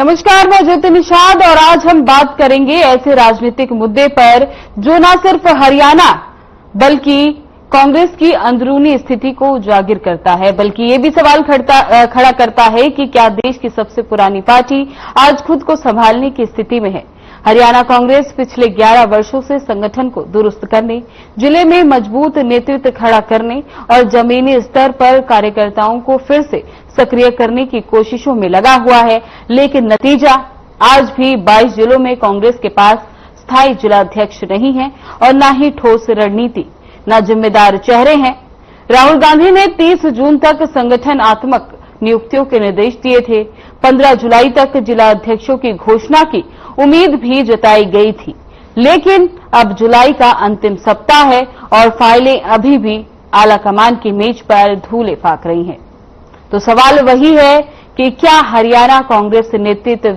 नमस्कार, मैं ज्योति निषाद और आज हम बात करेंगे ऐसे राजनीतिक मुद्दे पर जो न सिर्फ हरियाणा बल्कि कांग्रेस की अंदरूनी स्थिति को उजागर करता है, बल्कि ये भी सवाल खड़ा करता है कि क्या देश की सबसे पुरानी पार्टी आज खुद को संभालने की स्थिति में है। हरियाणा कांग्रेस पिछले 11 वर्षों से संगठन को दुरुस्त करने, जिले में मजबूत नेतृत्व खड़ा करने और जमीनी स्तर पर कार्यकर्ताओं को फिर से सक्रिय करने की कोशिशों में लगा हुआ है, लेकिन नतीजा आज भी 22 जिलों में कांग्रेस के पास स्थायी जिलाध्यक्ष नहीं है और न ही ठोस रणनीति, न जिम्मेदार चेहरे हैं। राहुल गांधी ने 30 जून तक संगठनात्मक नियुक्तियों के निर्देश दिए थे। 15 जुलाई तक जिलाध्यक्षों की घोषणा की उम्मीद भी जताई गई थी, लेकिन अब जुलाई का अंतिम सप्ताह है और फाइलें अभी भी आला कमान की मेज पर धूले फाक रही हैं। तो सवाल वही है कि क्या हरियाणा कांग्रेस नेतृत्व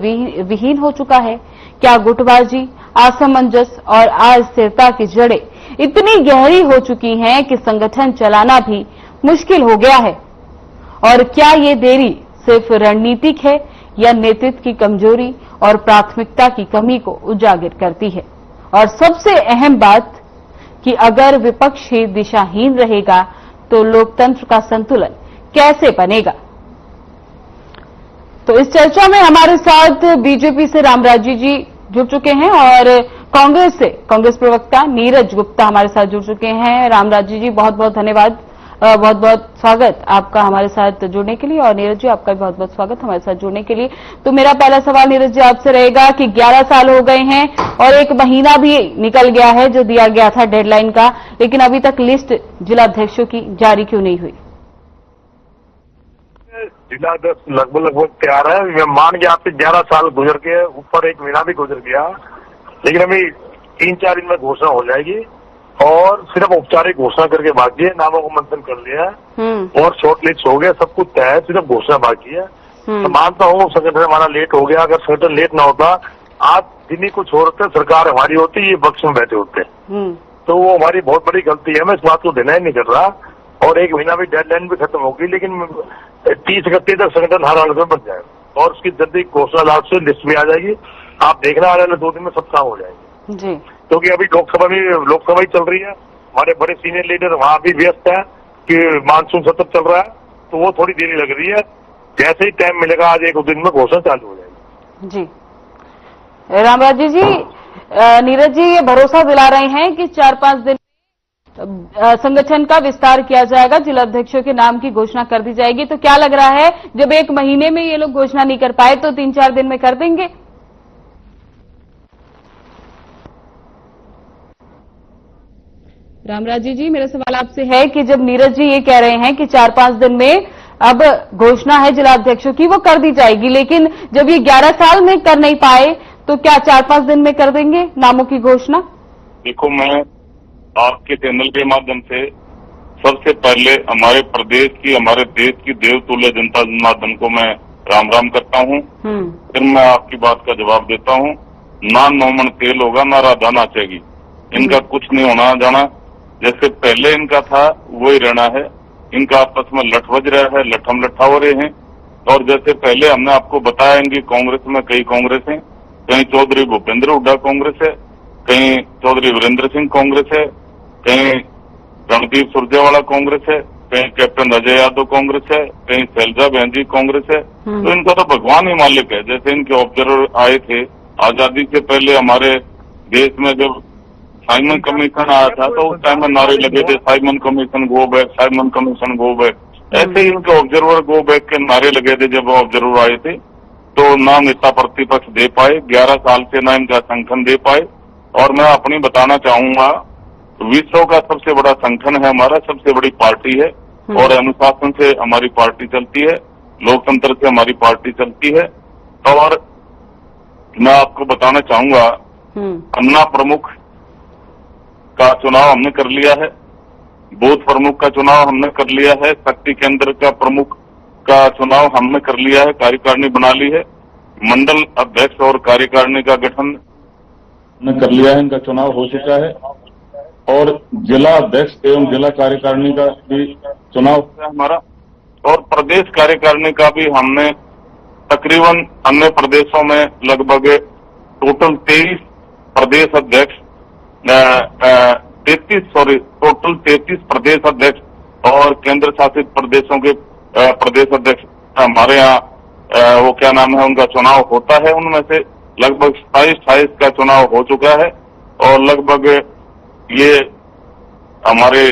विहीन हो चुका है? क्या गुटबाजी, असमंजस और अस्थिरता की जड़ें इतनी गहरी हो चुकी हैं कि संगठन चलाना भी मुश्किल हो गया है? और क्या ये देरी सिर्फ रणनीतिक है या नेतृत्व की कमजोरी और प्राथमिकता की कमी को उजागर करती है? और सबसे अहम बात कि अगर विपक्ष ही दिशाहीन रहेगा तो लोकतंत्र का संतुलन कैसे बनेगा? तो इस चर्चा में हमारे साथ बीजेपी से रामराजी जी जुड़ चुके हैं और कांग्रेस से कांग्रेस प्रवक्ता नीरज गुप्ता हमारे साथ जुड़ चुके हैं। रामराजी जी बहुत बहुत धन्यवाद, बहुत बहुत स्वागत आपका हमारे साथ जुड़ने के लिए और नीरज जी आपका भी बहुत बहुत स्वागत हमारे साथ जुड़ने के लिए। तो मेरा पहला सवाल नीरज जी आपसे रहेगा कि 11 साल हो गए हैं और 1 महीना भी निकल गया है जो दिया गया था डेडलाइन का, लेकिन अभी तक लिस्ट जिलाध्यक्षों की जारी क्यों नहीं हुई? जिलाध्यक्ष लगभग तैयार है। मैं मान गया आपसे 11 साल गुजर के ऊपर 1 महीना भी गुजर गया, लेकिन अभी 3-4 दिन में घोषणा हो जाएगी और सिर्फ औपचारिक घोषणा करके बाकी है। नामों को मंथन कर लिया है और शॉर्ट लिस्ट हो गया, सब कुछ तय है, सिर्फ घोषणा बाकी है। तो मानता हूँ संगठन हमारा लेट हो गया। अगर संगठन लेट ना होता, आज दिन ही कुछ हो रहे थे, सरकार हमारी होती, ये बक्स में बैठे होते, तो वो हमारी बहुत बड़ी गलती है। मैं इस बात को डिनाई नहीं कर रहा और 1 महीना भी डेडलाइन भी खत्म होगी, लेकिन 30-31 तक संगठन हर हालत में बन जाएगा और उसकी जल्दी घोषणा लाभ से लिस्ट भी आ जाएगी। आप देखना आने वाले 2 दिन में सब काम हो जाएंगे जी, क्योंकि अभी लोकसभा ही चल रही है। हमारे बड़े सीनियर लीडर वहां भी व्यस्त है कि मानसून सत्र चल रहा है, तो वो थोड़ी देरी लग रही है। जैसे ही टाइम मिलेगा आज 1 दिन में घोषणा चालू हो जाएगी जी। रामराजी जी, नीरज जी ये भरोसा दिला रहे हैं कि 4-5 दिन संगठन का विस्तार किया जाएगा, जिलाध्यक्षों के नाम की घोषणा कर दी जाएगी। तो क्या लग रहा है, जब 1 महीने में ये लोग घोषणा नहीं कर पाए तो 3-4 दिन में कर देंगे? रामराजी जी, मेरा सवाल आपसे है कि जब नीरज जी ये कह रहे हैं कि 4-5 दिन में अब घोषणा है जिलाध्यक्षों की, वो कर दी जाएगी, लेकिन जब ये 11 साल में कर नहीं पाए तो क्या 4-5 दिन में कर देंगे नामों की घोषणा? देखो, मैं आपके चैनल के माध्यम से सबसे पहले हमारे प्रदेश की, हमारे देश की देवतुल्य जनता जनार्दन को मैं राम राम करता हूँ। फिर मैं आपकी बात का जवाब देता हूँ। ना नौमन तेल होगा, ना राधा नाचेगी। इनका कुछ नहीं होना जाना, जैसे पहले इनका था वही रहना है। इनका आपस में लठ बज रहा है, लठम लठा हो रहे हैं। और जैसे पहले हमने आपको बताया, इनकी कांग्रेस में कई कांग्रेस हैं। कहीं चौधरी भूपेंद्र हुड्डा कांग्रेस है, कहीं चौधरी वीरेंद्र सिंह कांग्रेस है, कहीं रणदीप सुरजेवाला कांग्रेस है, कहीं कैप्टन अजय यादव कांग्रेस है, कहीं शैलजा बहन जी कांग्रेस है। तो इनका तो भगवान ही मालिक है। जैसे इनके ऑब्जर्वर आए थे आजादी से पहले हमारे देश में, जब साइमन कमीशन आया था तो उस टाइम में नारे लगे थे, Simon commission go back, Simon commission go back. ऐसे ही इनके ऑब्जर्वर गो बैक के नारे लगे थे जब ऑब्जर्वर आए थे। तो ना नेता प्रतिपक्ष दे पाए 11 साल से, ना इनका संगठन दे पाए। और मैं अपनी बताना चाहूंगा, विश्व का सबसे बड़ा संगठन है हमारा, सबसे बड़ी पार्टी है और अनुशासन से हमारी पार्टी चलती है, लोकतंत्र से हमारी पार्टी चलती है। और मैं आपको बताना चाहूंगा, अन्ना प्रमुख का चुनाव हमने कर लिया है, बूथ प्रमुख का चुनाव हमने कर लिया है, शक्ति केंद्र का प्रमुख का चुनाव हमने कर लिया है, कार्यकारिणी बना ली है, मंडल अध्यक्ष और कार्यकारिणी का गठन हमने कर लिया है, इनका चुनाव हो चुका है। और जिला अध्यक्ष एवं जिला कार्यकारिणी का भी चुनाव है हमारा, और प्रदेश कार्यकारिणी का भी हमने तकरीबन अन्य प्रदेशों में लगभग टोटल 23 प्रदेश अध्यक्ष, 33 प्रदेश अध्यक्ष और केंद्र शासित प्रदेशों के प्रदेश अध्यक्ष हमारे यहाँ वो क्या नाम है उनका चुनाव होता है। उनमें से लगभग 27 का चुनाव हो चुका है और लगभग ये हमारे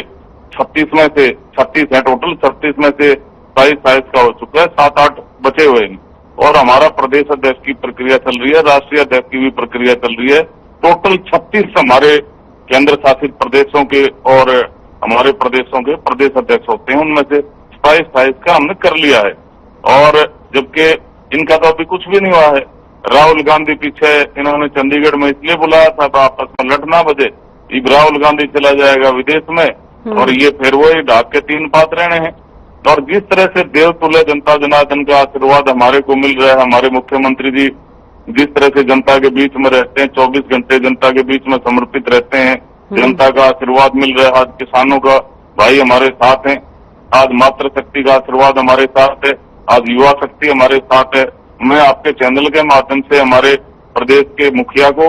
36 में से 36 है टोटल, 36 में से 27 का हो चुका है, 7-8 बचे हुए हैं और हमारा प्रदेश अध्यक्ष की प्रक्रिया चल रही है, राष्ट्रीय अध्यक्ष की भी प्रक्रिया चल रही है। टोटल 36 हमारे केंद्र शासित प्रदेशों के और हमारे प्रदेशों के प्रदेश अध्यक्ष होते हैं, उनमें से 27 का हमने कर लिया है। और जबकि इनका तो अभी कुछ भी नहीं हुआ है। राहुल गांधी पीछे इन्होंने चंडीगढ़ में इसलिए बुलाया था आपस में लड़ना बजे, राहुल गांधी चला जाएगा विदेश में और ये फिर वही ढाक के 3 पात रहने हैं। और जिस तरह से देवतुल्य जनता जनार्दन का आशीर्वाद हमारे को मिल रहा है, हमारे मुख्यमंत्री जी जिस तरह से जनता के बीच में रहते हैं, 24 घंटे जनता के बीच में समर्पित रहते हैं, जनता का आशीर्वाद मिल रहा है। आज किसानों का भाई हमारे साथ हैं, आज मातृशक्ति का आशीर्वाद हमारे साथ है, आज युवा शक्ति हमारे साथ है। मैं आपके चैनल के माध्यम से हमारे प्रदेश के मुखिया को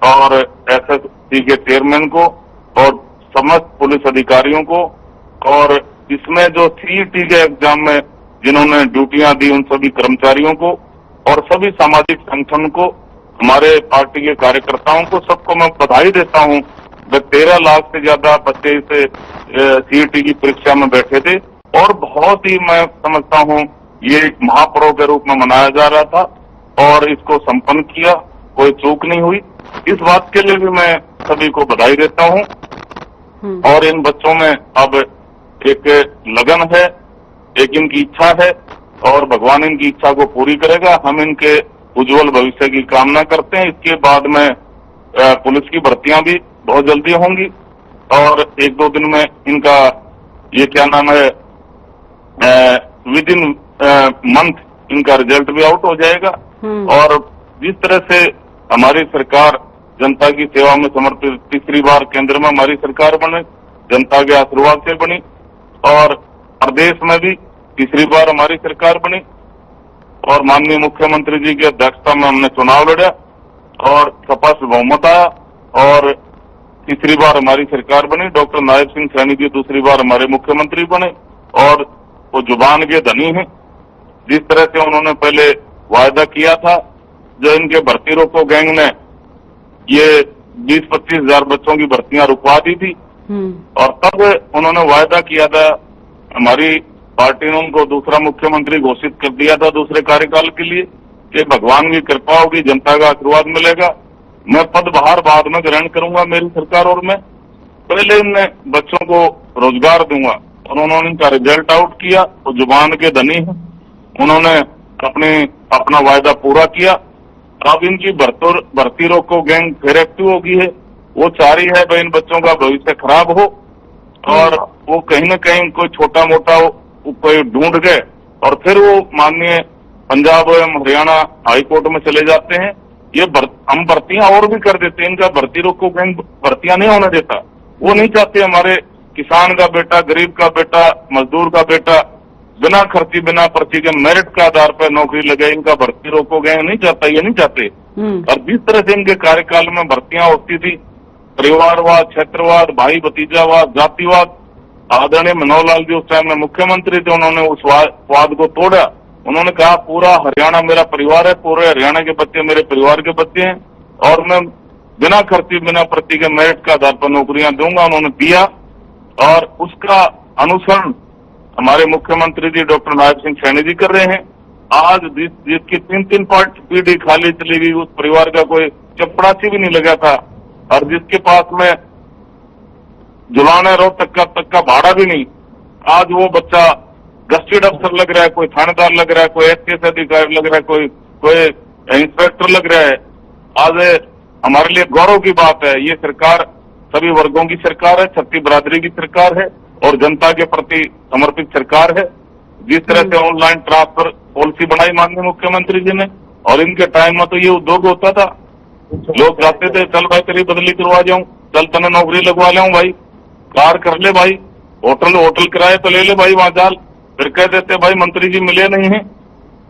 और एसएससी के चेयरमैन को और समस्त पुलिस अधिकारियों को और इसमें जो सीईटी के एग्जाम में जिन्होंने ड्यूटियां दी उन सभी कर्मचारियों को और सभी सामाजिक संगठन को, हमारे पार्टी के कार्यकर्ताओं को, सबको मैं बधाई देता हूं। 13 लाख से ज्यादा बच्चे इस सीईटी की परीक्षा में बैठे थे और बहुत ही मैं समझता हूं ये एक महापर्व के रूप में मनाया जा रहा था और इसको संपन्न किया, कोई चूक नहीं हुई। इस बात के लिए भी मैं सभी को बधाई देता हूं। और इन बच्चों में अब एक लगन है, एक इनकी इच्छा है और भगवान इनकी इच्छा को पूरी करेगा। हम इनके उज्जवल भविष्य की कामना करते हैं। इसके बाद में पुलिस की भर्तियां भी बहुत जल्दी होंगी और 1-2 दिन में इनका ये क्या नाम है विद इन मंथ इनका रिजल्ट भी आउट हो जाएगा। और जिस तरह से हमारी सरकार जनता की सेवा में समर्पित, तीसरी बार केंद्र में हमारी सरकार बने, जनता के आशीर्वाद से बनी और प्रदेश में भी तीसरी बार हमारी सरकार बनी और माननीय मुख्यमंत्री जी की अध्यक्षता में हमने चुनाव लड़ा और सपा से बहुमत आया और तीसरी बार हमारी सरकार बनी। डॉक्टर नायब सिंह सैनी जी दूसरी बार हमारे मुख्यमंत्री बने और वो जुबान के धनी हैं। जिस तरह से उन्होंने पहले वायदा किया था, जो इनके भर्ती रोको गैंग ने ये 20-25 हजार बच्चों की भर्तियां रुकवा दी थी और तब उन्होंने वायदा किया था, हमारी पार्टी ने उनको दूसरा मुख्यमंत्री घोषित कर दिया था दूसरे कार्यकाल के लिए कि भगवान की कृपा होगी, जनता का आशीर्वाद मिलेगा, मैं पदभार बाद में ग्रहण करूंगा मेरी सरकार और मैं पहले इन बच्चों को रोजगार दूंगा। और उन्होंने इनका रिजल्ट आउट किया, वो जुबान के धनी है, उन्होंने अपना वायदा पूरा किया। अब इनकी भर्ती रोको गैंग फिर एक्टिव हो गई है। वो चाह रही है भाई इन बच्चों का भविष्य खराब हो और वो कहीं न कहीं कोई छोटा मोटा कोई ढूंढ गए और फिर वो माननीय पंजाब एवं हरियाणा हाईकोर्ट में चले जाते हैं। ये हम भर्तियां और भी कर देते हैं, इनका भर्ती रोको गैंग भर्तियां नहीं होने देता। वो नहीं चाहते हमारे किसान का बेटा, गरीब का बेटा, मजदूर का बेटा बिना खर्ची बिना पर्ची के मेरिट के आधार पर नौकरी लगे, इनका भर्ती रोको गैंग नहीं चाहता, ये नहीं चाहते। और जिस तरह से इनके कार्यकाल में भर्तियां होती थी, परिवारवाद, क्षेत्रवाद, भाई भतीजावाद, जातिवाद, आदरणीय मनोहर लाल जी उस टाइम में मुख्यमंत्री थे, उन्होंने उस वाद को तोड़ा। उन्होंने कहा पूरा हरियाणा मेरा परिवार है, पूरे हरियाणा के बच्चे मेरे परिवार के बच्चे हैं और मैं बिना खर्ची बिना पर्ची के मेरिट के आधार पर नौकरियां दूंगा। उन्होंने दिया और उसका अनुसरण हमारे मुख्यमंत्री जी डॉक्टर नायब सिंह सैनी जी कर रहे हैं। आज जिसकी 3-3 पीढ़ी खाली चली गई, उस परिवार का कोई चपड़ासी भी नहीं लगा था और जिसके पास में जुलाने रोहतक तक का भाड़ा भी नहीं, आज वो बच्चा गस्टेड अफसर लग रहा है, कोई थानेदार लग रहा है, कोई एसपीएस अधिकारी लग रहा है, कोई इंस्पेक्टर लग रहा है। आज हमारे लिए गौरव की बात है। ये सरकार सभी वर्गों की सरकार है, छत्ती बरादरी की सरकार है और जनता के प्रति समर्पित सरकार है। जिस तरह से ऑनलाइन ट्रांसफर पॉलिसी बनाई माननीय मुख्यमंत्री जी ने, और इनके टाइम में तो ये उद्योग होता था, लोग जाते थे चल भाई तेरी बदली करवा जाऊं, चल तने नौकरी लगवा ले भाई, कार कर ले भाई, होटल किराए पे ले ले भाई, वहां जाल, फिर कह देते भाई मंत्री जी मिले नहीं है।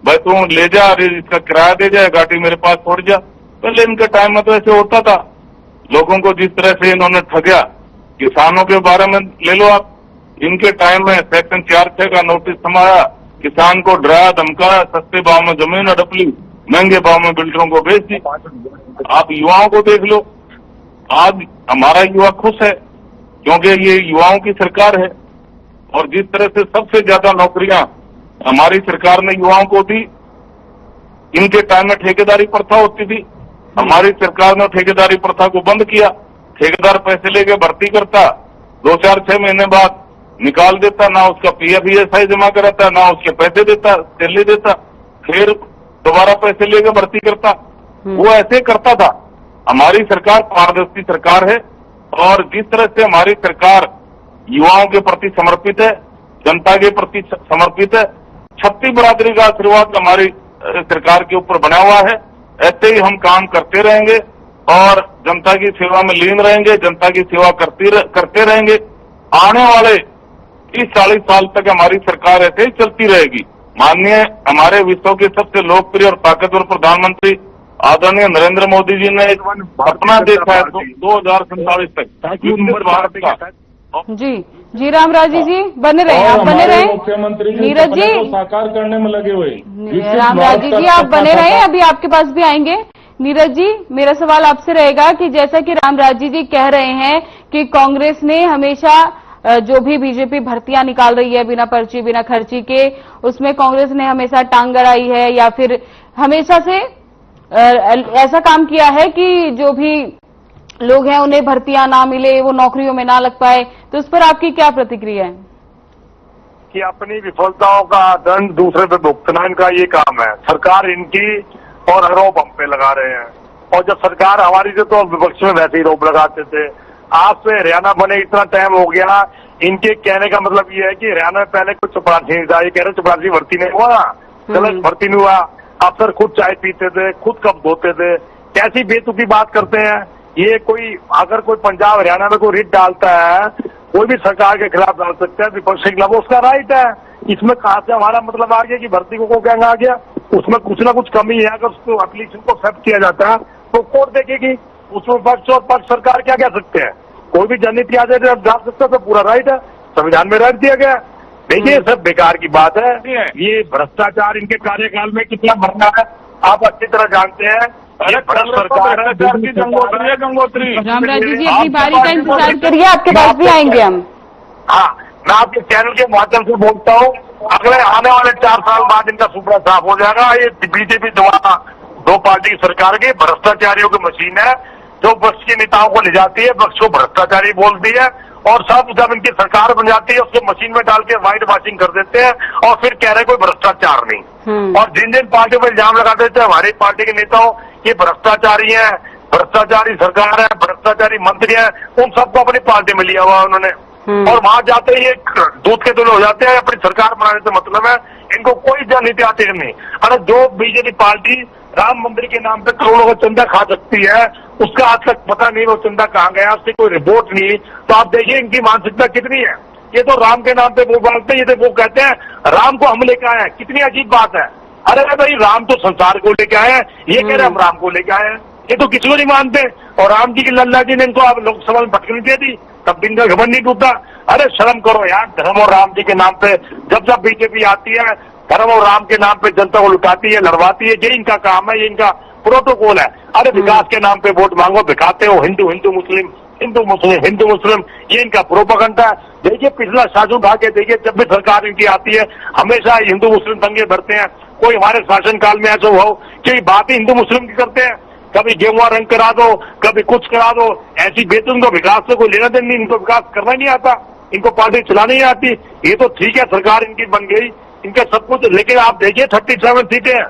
भाई तू ले जा, अरे इसका किराया दे जा, गाड़ी मेरे पास छोड़ जा। पहले इनके टाइम में तो ऐसे होता था। लोगों को जिस तरह से इन्होंने ठगया, किसानों के बारे में ले लो आप, इनके टाइम में सेक्शन 4(6) का नोटिस थमाया, किसान को डराया धमकाया, सस्ते भाव में जमीन हड़प ली, महंगे भाव में बिल्डरों को बेच दी। आप युवाओं को देख लो, आज हमारा युवा खुश है क्योंकि ये युवाओं की सरकार है। और जिस तरह से सबसे ज्यादा नौकरियां हमारी सरकार ने युवाओं को दी, इनके टाइम में ठेकेदारी प्रथा होती थी, हमारी सरकार ने ठेकेदारी प्रथा को बंद किया। ठेकेदार पैसे लेके भर्ती करता, 2-4-6 महीने बाद निकाल देता, ना उसका PF ESI जमा कराता, ना उसके पैसे देता, सैलरी देता, फिर दोबारा पैसे लेके भर्ती करता। वो ऐसे करता था। हमारी सरकार पारदर्शी सरकार है और जिस तरह से हमारी सरकार युवाओं के प्रति समर्पित है, जनता के प्रति समर्पित है, छत्ती बरादरी का आशीर्वाद हमारी सरकार के ऊपर बना हुआ है। ऐसे ही हम काम करते रहेंगे और जनता की सेवा में लीन रहेंगे, जनता की सेवा करते रहेंगे। आने वाले 30-40 साल तक हमारी सरकार ऐसे ही चलती रहेगी। माननीय हमारे विश्व के सबसे लोकप्रिय और ताकतवर प्रधानमंत्री आदरणीय नरेंद्र मोदी जी ने एक सपना देखा है 2047 तक विकसित भारत का। जी रामराजी जी बने रहे, आप बने रहे। मुख्यमंत्री नीरज जी साकार करने में लगे हुए। रामराजी जी आप बने रहे, अभी आपके पास भी आएंगे। नीरज जी, मेरा सवाल आपसे रहेगा कि जैसा कि रामराजी जी कह रहे हैं कि कांग्रेस ने हमेशा जो भी बीजेपी भर्तियां निकाल रही है बिना पर्ची बिना खर्ची के, उसमें कांग्रेस ने हमेशा टांग अड़ाई है या फिर हमेशा से ऐसा काम किया है कि जो भी लोग हैं उन्हें भर्तियां ना मिले, वो नौकरियों में ना लग पाए, तो उस पर आपकी क्या प्रतिक्रिया है? कि अपनी विफलताओं का दंड दूसरे पे भुगतना इनका ये काम है। सरकार इनकी और आरोप हम पे लगा रहे हैं, और जब सरकार हमारी थी तो विपक्ष में वैसे ही आरोप लगाते थे। आज से हरियाणा बने इतना टाइम हो गया, इनके कहने का मतलब ये है कि हरियाणा में पहले कुछ चपरासी नहीं था, ये कह रहे चपरासी भर्ती नहीं हुआ, गलत भर्ती नहीं हुआ। अफसर खुद चाय पीते थे, खुद कप धोते थे, कैसी बेतुकी बात करते हैं ये। कोई अगर कोई पंजाब हरियाणा में कोई रिट डालता है, कोई भी सरकार के खिलाफ डाल सकता है, विपक्ष के खिलाफ, उसका राइट है। इसमें कहां से हमारा मतलब आ गया कि भर्ती को क्या आ गया? उसमें कुछ ना कुछ कमी है, अगर उसको एप्लीकेशन को एक्सेप्ट किया जाता है तो कोर्ट देखेगी, उसमें पक्ष और पक्ष सरकार क्या कह सकते हैं। कोई भी जननीति आ जाए डाल सकता है, तो पूरा राइट है, संविधान में राइट दिया गया। देखिए सब बेकार की बात है। ये भ्रष्टाचार इनके कार्यकाल में कितना बढ़ना है आप अच्छी तरह जानते हैं। सरकार है गंगोत्री। रामराजी जी अपनी बारी का इंतजार करिए, आपके पास भी आएंगे हम। हाँ, मैं आपके चैनल के माध्यम से बोलता हूँ, अगले आने वाले 4 साल बाद इनका सुपड़ा साफ हो जाएगा। ये बीजेपी दो पार्टी की सरकार की भ्रष्टाचारियों की मशीन है, जो पक्ष के नेताओं को ले जाती है, पक्ष को भ्रष्टाचारी बोलती है, और सब जब इनकी सरकार बन जाती है उसको मशीन में डाल के व्हाइट वॉशिंग कर देते हैं और फिर कह रहे कोई भ्रष्टाचार नहीं। और जिन जिन पार्टियों पर इल्जाम लगा देते हैं हमारी पार्टी के नेताओं, ये भ्रष्टाचारी है, भ्रष्टाचारी सरकार है, भ्रष्टाचारी मंत्री है, उन सबको अपनी पार्टी में लिया हुआ उन्होंने। और वहां जाते ही एक दूध के दूल्हे हो जाते हैं। अपनी सरकार बनाने से मतलब है, इनको कोई जननीति आती नहीं। अरे जो बीजेपी पार्टी राम मंदिर के नाम पे करोड़ों का चंदा खा सकती है, उसका आज तक पता नहीं वो चंदा कहाँ गया, उसकी कोई रिपोर्ट नहीं। तो आप देखिए इनकी मानसिकता कितनी है। ये तो राम के नाम पे वो बोलते हैं, ये तो वो कहते हैं राम को हम लेके आए हैं। कितनी अजीब बात है। अरे भाई राम तो संसार को लेके आए हैं, ये कह रहे हम राम को लेके आए हैं। ये तो किसी को नहीं मानते। और राम जी की लल्ला जी ने इनको अब लोकसभा में भटकनी दे दी, तब भी इनका घमंड नहीं टूटा। अरे शर्म करो यार, धर्म और राम जी के नाम पे जब बीजेपी आती है, धर्म और राम के नाम पे जनता को लुटाती है, लड़वाती है, ये इनका काम है, ये इनका प्रोटोकॉल है। अरे विकास के नाम पे वोट मांगो, दिखाते हो हिंदू मुस्लिम, हिंदू मुस्लिम, ये इनका प्रोपेगेंडा है। देखिए पिछला शासन उठा के देखिए, जब भी सरकार इनकी आती है हमेशा हिंदू मुस्लिम दंगे भरते हैं। कोई हमारे शासनकाल में ऐसा हो कि बात ही हिंदू मुस्लिम की करते हैं, कभी गेहुआ रंग करा दो, कभी कुछ करा दो। ऐसी बेतुन को विकास से कोई लेना देना नहीं, इनको विकास करना नहीं आता, इनको पार्टी चलानी नहीं आती। ये तो ठीक है सरकार इनकी बन गई, इनका सब कुछ, लेकिन आप देखिए 37 सीटें हैं,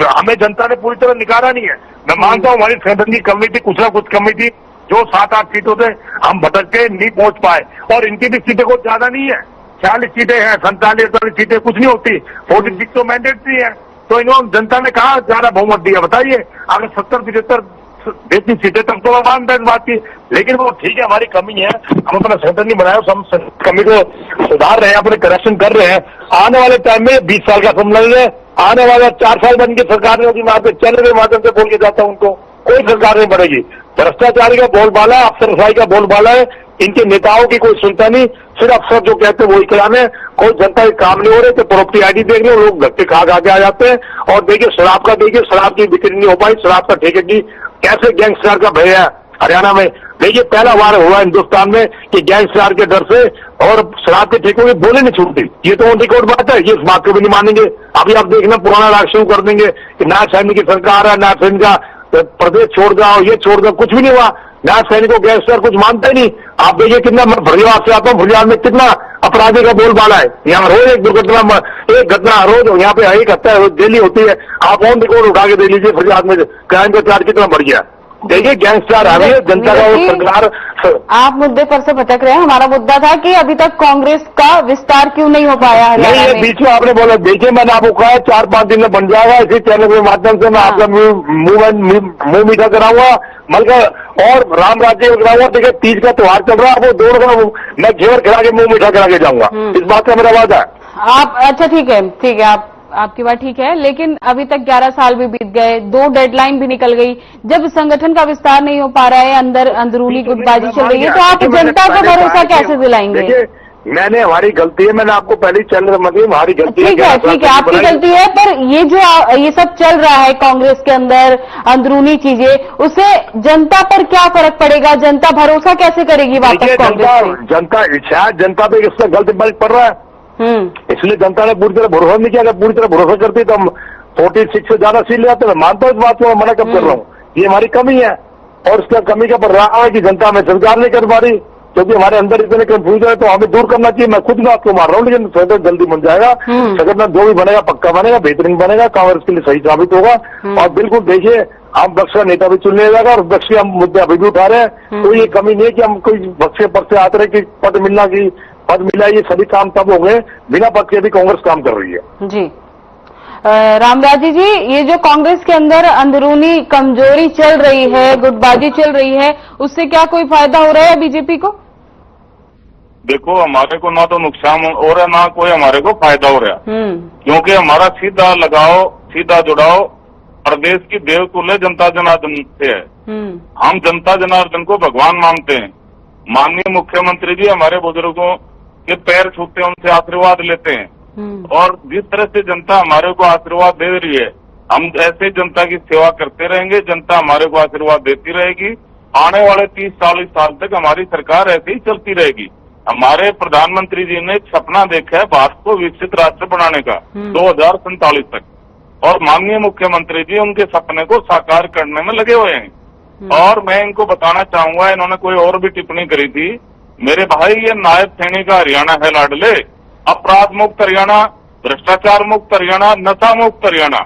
हमें जनता ने पूरी तरह निकाला नहीं है। मैं मानता हूँ हमारी संगठन की कमी थी, कुछ ना कुछ कमी थी, जो 7-8 सीटों से हम भटक के नहीं पहुंच पाए। और इनकी भी सीटें कुछ ज्यादा नहीं है, 46 सीटें हैं, 47-48 सीटें कुछ नहीं होती, 46 तो मैंडेटरी है। तो इन्होंने जनता ने कहा ज्यादा बहुमत दिया, बताइए। अगर 70-75 देती सीटें तब तो मानता है इस बात की। लेकिन वो ठीक है, हमारी कमी है, हम अपना संगठन नहीं बनाया, हम कमी को सुधार रहे हैं, अपने करेक्शन कर रहे हैं। आने वाले टाइम में 20 साल का समय लगेगा, आने वाला 4 साल बन के सरकार नहीं होगी, मैं आपके चैनल के माध्यम से बोल के जाता हूं उनको, कोई सरकार नहीं बढ़ेगी। भ्रष्टाचारी का बोलबाला, अफसरशाही का बोलबाला है, इनके नेताओं की कोई सुनता नहीं, सिर्फ अफसर जो कहते हैं वही कराने, कोई जनता के काम नहीं हो रहे। तो प्रॉपर्टी आईडी देख लो, लोग धक्के खा के आ जाते हैं। और देखिए शराब का, देखिए शराब की बिक्री नहीं हो पाई, शराब का ठेके की कैसे गैंगस्टर का भय है हरियाणा में। देखिए पहला बार हुआ हिंदुस्तान में कि गैंगस्टर के डर से और शराब के ठेकों की बोली नहीं छूटती। ये तो ऑन रिकॉर्ड बात है, ये इस बात को भी नहीं मानेंगे। अभी आप देखना पुराना राग शुरू कर देंगे कि नायब सैनिक की सरकार है, नायब सैनिक का प्रदेश छोड़ जाओ, ये छोड़ जाओ, कुछ भी नहीं हुआ। नायब सैनिकों गैंगस्टर कुछ मानते नहीं। आप देखिए कितना, मैं फरीदाबाद से आता हूँ, फरीदाबाद में कितना अपराधी का बोलबाला है। यहाँ रोज एक दुर्घटना, एक घटना रोज यहाँ पे एक हत्या डेली होती है। आप ऑन रिकॉर्ड उठा के देख लीजिए फरीदाबाद में क्राइम का चार्ज कितना बढ़ गया। देखिए गैंगस्टर हमें जनता का सरकार। आप मुद्दे पर से भटक रहे हैं। हमारा मुद्दा था कि अभी तक कांग्रेस का विस्तार क्यों नहीं हो पाया नहीं, ये बीच में आपने बोला, देखिए मैंने आपको कहा 4-5 दिन में बन जाएगा। इसी चैनल के माध्यम से मैं आपका मुंह मीठा कराऊंगा, मतलब और राम राज्य कराऊंगा। देखिए तीज का त्योहार चल रहा है, वो दौड़ कर मैं घेवर खिला के मुंह मीठा करा के जाऊंगा। इस बात का मेरा वादा है। आप अच्छा ठीक है, आपकी बात ठीक है, लेकिन अभी तक 11 साल भी बीत गए, 2 डेडलाइन भी निकल गई। जब संगठन का विस्तार नहीं हो पा रहा है, अंदरूनी गुटबाजी चल रही है, तो आप जनता को भरोसा कैसे दिलाएंगे? मैंने, हमारी गलती है, मैंने आपको पहले चैनल में हमारी गलती है। ठीक है, आपकी गलती है, पर ये सब चल रहा है कांग्रेस के अंदर अंदरूनी चीजें, उससे जनता पर क्या फर्क पड़ेगा? जनता भरोसा कैसे करेगी वापस कांग्रेस पे? जनता पे इसका गलत इम्पैक्ट पड़ रहा है, इसलिए जनता ने पूरी तरह भरोसा नहीं किया। अगर पूरी तरह भरोसा करती तो हम 46 से ज्यादा सीट ले आते। मैं मानता हूँ इस बात को, मना कब कर रहा हूँ, ये हमारी कमी है। और इसका कमी का पर रहा है कि जनता में सरकार नहीं कर पा रही, क्योंकि हमारे अंदर इतने कंफ्यूजन है। तो हमें दूर करना चाहिए। मैं खुद बात को मार रहा हूँ, लेकिन संगठन जल्दी बन जाएगा। संगठन जो भी बनेगा पक्का बनेगा, बेहतरीन बनेगा, कांग्रेस के लिए सही साबित होगा। और बिल्कुल देखिए, हम विपक्ष का नेता भी चुन लिया जाएगा और विपक्ष के हम मुद्दे अभी भी उठा रहे हैं। तो ये कमी नहीं है कि हम कोई विपक्ष के पद से आते रहे कि पद मिला। ये सभी काम तब हो गए बिना पद के भी कांग्रेस काम कर रही है। जी रामराजी जी, ये जो कांग्रेस के अंदर अंदरूनी कमजोरी चल रही है, गुटबाजी चल रही है, उससे क्या कोई फायदा हो रहा है बीजेपी को? देखो, हमारे को ना तो नुकसान हो रहा है, ना कोई हमारे को फायदा हो रहा है। क्योंकि हमारा सीधा लगाव, सीधा जुड़ाव प्रदेश की देवतुल्य जनता जनार्दन से है। हम जनता जनार्दन को भगवान मानते हैं। माननीय मुख्यमंत्री जी हमारे बुजुर्गों के पैर छूते हैं, उनसे आशीर्वाद लेते हैं। और जिस तरह से जनता हमारे को आशीर्वाद दे रही है, हम ऐसे जनता की सेवा करते रहेंगे। जनता हमारे को आशीर्वाद देती रहेगी। आने वाले 30-40 साल तक हमारी सरकार ऐसे ही चलती रहेगी। हमारे प्रधानमंत्री जी ने एक सपना देखा है भारत को विकसित राष्ट्र बनाने का 2047 तक, और माननीय मुख्यमंत्री जी उनके सपने को साकार करने में लगे हुए हैं। और मैं इनको बताना चाहूंगा, इन्होंने कोई और भी टिप्पणी करी थी, मेरे भाई ये नायब सैनिक का हरियाणा है लाडले, अपराध मुक्त हरियाणा, भ्रष्टाचार मुक्त हरियाणा, नशा मुक्त हरियाणा,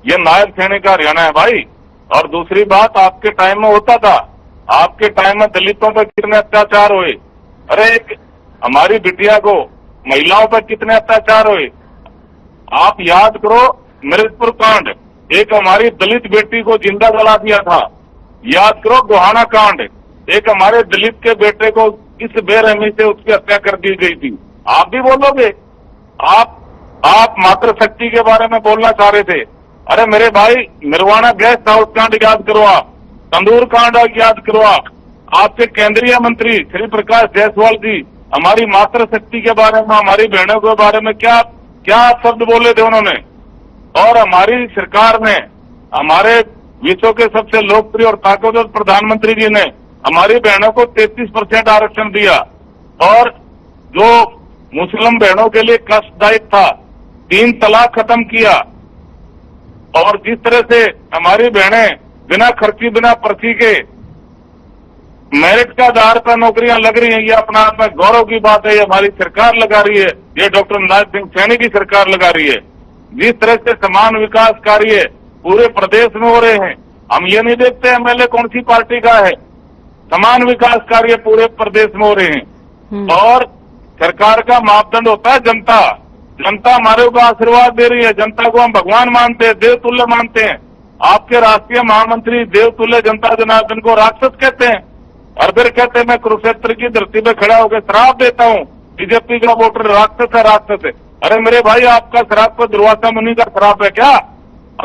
ये नायब सैनिक का हरियाणा है भाई। और दूसरी बात, आपके टाइम में होता था, आपके टाइम में दलितों पर कितने अत्याचार हुए, अरे हमारी बिटिया को, महिलाओं पर कितने अत्याचार हुए। आप याद करो मृतपुर कांड, एक हमारी दलित बेटी को जिंदा जला दिया था। याद करो गोहाना कांड, एक हमारे दलित के बेटे को इस बेरहमी से उसकी हत्या कर दी गई थी। आप भी बोलोगे? आप मातृशक्ति के बारे में बोलना चाह रहे थे। अरे मेरे भाई, निर्वाणा गेस्ट हाउस कांड याद करो, आप तंदूर कांड याद करो। आपके केंद्रीय मंत्री श्री प्रकाश जायसवाल जी हमारी मातृशक्ति के बारे में, हमारी बहनों के बारे में क्या क्या शब्द बोले थे उन्होंने। और हमारी सरकार ने, हमारे विश्व के सबसे लोकप्रिय और ताकतवर प्रधानमंत्री जी ने हमारी बहनों को 33% आरक्षण दिया, और जो मुस्लिम बहनों के लिए कष्टदायक था 3 तलाक खत्म किया। और जिस तरह से हमारी बहनें बिना खर्ची, बिना पर्ची के मेरिट के आधार पर नौकरियां लग रही हैं, ये अपना आप में गौरव की बात है। ये हमारी सरकार लगा रही है, ये डॉक्टर नायब सिंह सैनी की सरकार लगा रही है। जिस तरह से समान विकास कार्य पूरे प्रदेश में हो रहे हैं, हम ये नहीं देखते एमएलए कौन सी पार्टी का है, समान विकास कार्य पूरे प्रदेश में हो रहे हैं। और सरकार का मापदंड होता है जनता। जनता हमारे को आशीर्वाद दे रही है, जनता को हम भगवान मानते हैं, देवतुल्य मानते हैं। आपके राष्ट्रीय महामंत्री देवतुल्य जनता जनार्दन को राक्षस कहते हैं, और फिर कहते हैं मैं कुरुक्षेत्र की धरती पे खड़ा होकर श्राप देता हूँ, बीजेपी का वोटर राक्षस है, राक्षस है। अरे मेरे भाई, आपका शराब तो दुर्वासा मुनि का शराब है क्या?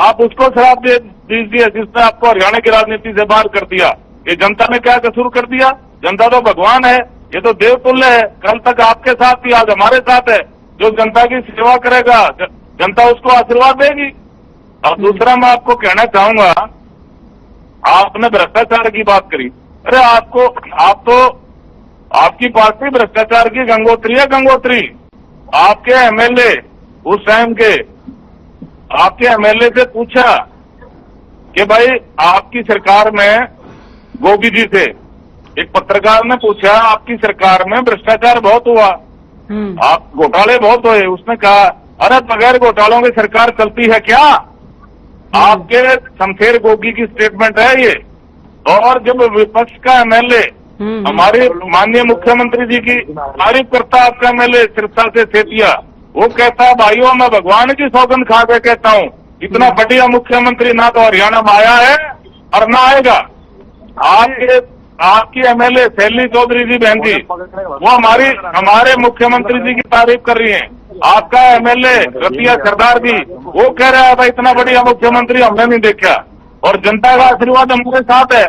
आप उसको शराब दे दीजिए जिसने आपको हरियाणा की राजनीति से बाहर कर दिया। ये जनता ने क्या कसूर कर दिया? जनता तो भगवान है, ये तो देवतुल्य है। कल तक आपके साथ थी, आज हमारे साथ है। जो जनता की सेवा करेगा जनता उसको आशीर्वाद देगी। और दूसरा मैं आपको कहना चाहूंगा, आपने भ्रष्टाचार की बात करी। अरे आप तो आपकी पार्टी भ्रष्टाचार की गंगोत्री है, गंगोत्री। आपके एमएलए उस टाइम के आपके एमएलए से पूछा कि भाई आपकी सरकार में, गोगी जी से एक पत्रकार ने पूछा, आपकी सरकार में भ्रष्टाचार बहुत हुआ, आप घोटाले बहुत हुए। उसने कहा अरे बगैर घोटालों की सरकार चलती है क्या? आपके शमशेर गोगी की स्टेटमेंट है ये। और जब विपक्ष का एमएलए हमारे माननीय मुख्यमंत्री जी की तारीफ करता, आपका एमएलए सिरसा से सेतिया, वो कहता है भाइयों मैं भगवान की सौगंध खा के कहता हूँ, इतना बढ़िया मुख्यमंत्री ना तो हरियाणा में आया है और ना आएगा। आपकी एमएलए शैली चौधरी जी बहन जी, वो हमारे मुख्यमंत्री जी की तारीफ कर रही हैं। आपका एमएलए रतिया सरदार जी, वो कह रहा है भाई इतना बढ़िया मुख्यमंत्री हमने नहीं देखा। और जनता का आशीर्वाद हमारे साथ है।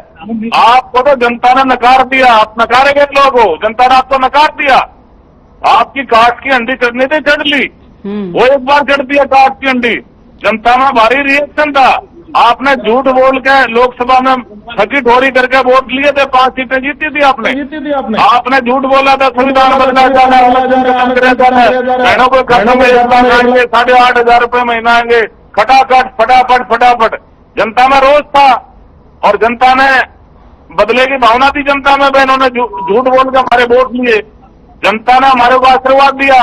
आपको तो जनता ने नकार दिया, आप नकारे गए लोग हो, जनता ने आपको नकार दिया। आपकी काट की अंडी चढ़नी थी, चढ़ ली, वो एक बार चढ़ दिया काट की अंडी। जनता में भारी रिएक्शन था। आपने झूठ बोल के लोकसभा में ठगी ठोरी करके वोट लिए थे, 5 सीटें जीती थी आपने। आपने झूठ बोला था संविधान बदला जाना, बहनों को खर्चों में 8,500 रुपये महीना आएंगे, खटाखट फटाफट फटाफट। जनता में रोष था और जनता ने बदले की भावना थी जनता में। बहनों ने झूठ बोल के हमारे वोट लिए, जनता ने हमारे को आशीर्वाद दिया।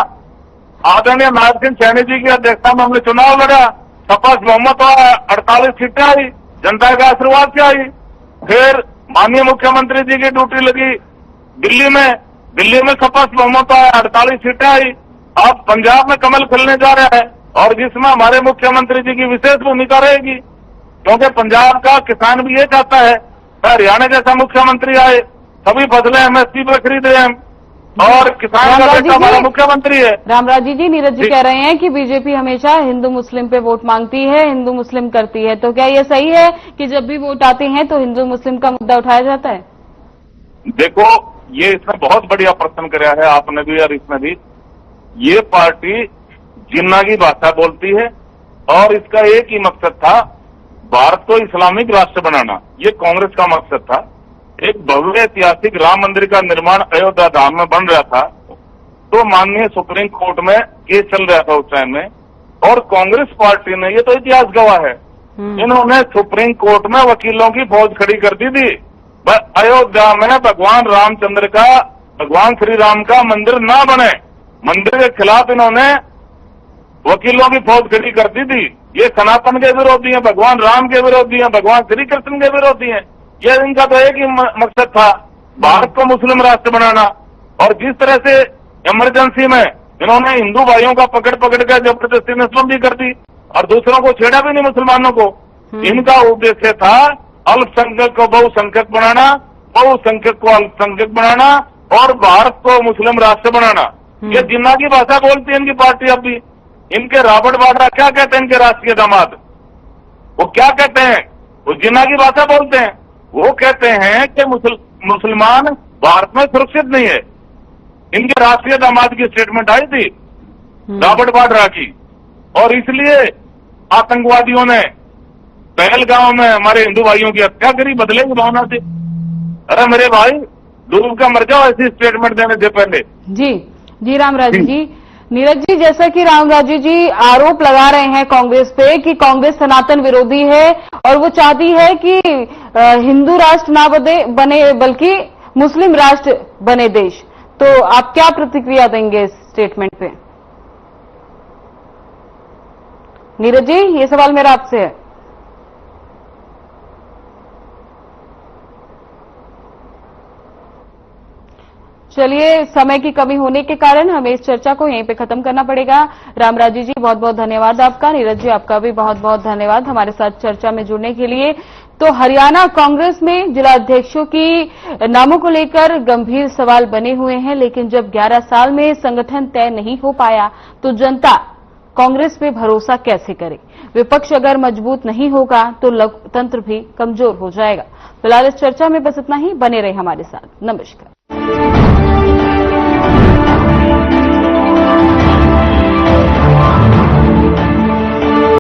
आदरणीय नायब सिंह सैनी जी की अध्यक्षता में हमने चुनाव लड़ा, स्पष्ट बहुमत हुआ, 48 सीटें आई, जनता का आशीर्वाद से आई। फिर माननीय मुख्यमंत्री जी की ड्यूटी लगी दिल्ली में स्पष्ट बहुमत हुआ, 48 सीटें आई। अब पंजाब में कमल खिलने जा रहा है और जिसमें हमारे मुख्यमंत्री जी की विशेष भूमिका रहेगी, क्योंकि पंजाब का किसान भी ये चाहता है हरियाणा जैसा मुख्यमंत्री आए, सभी फसलें एमएसपी पर खरीदे हम, और किसान का बेटा हमारा मुख्यमंत्री है। रामराजी जी, नीरज जी कह रहे हैं कि बीजेपी हमेशा हिंदू मुस्लिम पे वोट मांगती है, हिंदू मुस्लिम करती है, तो क्या ये सही है कि जब भी वोट आते हैं तो हिंदू मुस्लिम का मुद्दा उठाया जाता है? देखो, ये इसमें बहुत बढ़िया प्रश्न कराया है आपने भी और इसमें भी। ये पार्टी जिन्ना की भाषा बोलती है और इसका एक ही मकसद था, भारत को इस्लामिक राष्ट्र बनाना। ये कांग्रेस का मकसद था। एक भव्य ऐतिहासिक राम मंदिर का निर्माण अयोध्या धाम में बन रहा था, तो माननीय सुप्रीम कोर्ट में केस चल रहा था उस टाइम में, और कांग्रेस पार्टी ने, ये तो इतिहास गवाह है, इन्होंने सुप्रीम कोर्ट में वकीलों की फौज खड़ी कर दी थी। अयोध्या में भगवान रामचंद्र का, भगवान श्री राम का मंदिर ना बने, मंदिर के खिलाफ इन्होंने वकीलों की फौज खड़ी कर दी थी। ये सनातन के विरोधी हैं, भगवान राम के विरोधी हैं, भगवान श्री कृष्ण के विरोधी हैं। ये इनका तो एक ही मकसद था, भारत को मुस्लिम राष्ट्र बनाना। और जिस तरह से इमरजेंसी में इन्होंने हिंदू भाइयों का पकड़ के जबरदस्ती मुस्लिम भी कर दी और दूसरों को छेड़ा भी नहीं, मुसलमानों को। इनका उद्देश्य था अल्पसंख्यक को बहुसंख्यक बनाना, बहुसंख्यक को अल्पसंख्यक बनाना और भारत को मुस्लिम राष्ट्र बनाना। ये जिन्ना की भाषा बोलती है इनकी पार्टी। अब भी इनके रॉबर्ट वाड्रा क्या कहते हैं, इनके राष्ट्रीय दामाद, वो क्या कहते हैं? वो जिन्ना की भाषा बोलते हैं। वो कहते हैं कि मुसलमान भारत में सुरक्षित नहीं है। इनके राष्ट्रीय दामाद की स्टेटमेंट आई थी रॉबर्ट वाड्रा की, और इसलिए आतंकवादियों ने पहलगांव में हमारे हिंदू भाइयों की हत्या करी बदले की भावना से। अरे मेरे भाई, डूब का मर जाओ ऐसी स्टेटमेंट देने से पहले। जी रामराज जी। नीरज जी, जैसा कि रामराजी जी आरोप लगा रहे हैं कांग्रेस पे कि कांग्रेस सनातन विरोधी है और वो चाहती है कि हिंदू राष्ट्र ना बने बल्कि मुस्लिम राष्ट्र बने देश, तो आप क्या प्रतिक्रिया देंगे इस स्टेटमेंट पे? नीरज जी, ये सवाल मेरा आपसे है। चलिए, समय की कमी होने के कारण हमें इस चर्चा को यहीं पे खत्म करना पड़ेगा। रामराजी जी, बहुत बहुत धन्यवाद आपका। नीरज जी, आपका भी बहुत बहुत धन्यवाद हमारे साथ चर्चा में जुड़ने के लिए। तो हरियाणा कांग्रेस में जिला अध्यक्षों की नामों को लेकर गंभीर सवाल बने हुए हैं, लेकिन जब 11 साल में संगठन तय नहीं हो पाया तो जनता कांग्रेस पे भरोसा कैसे करे? विपक्ष अगर मजबूत नहीं होगा तो लोकतंत्र भी कमजोर हो जाएगा। फिलहाल इस चर्चा में बस इतना ही। बने रहे हमारे साथ। नमस्कार।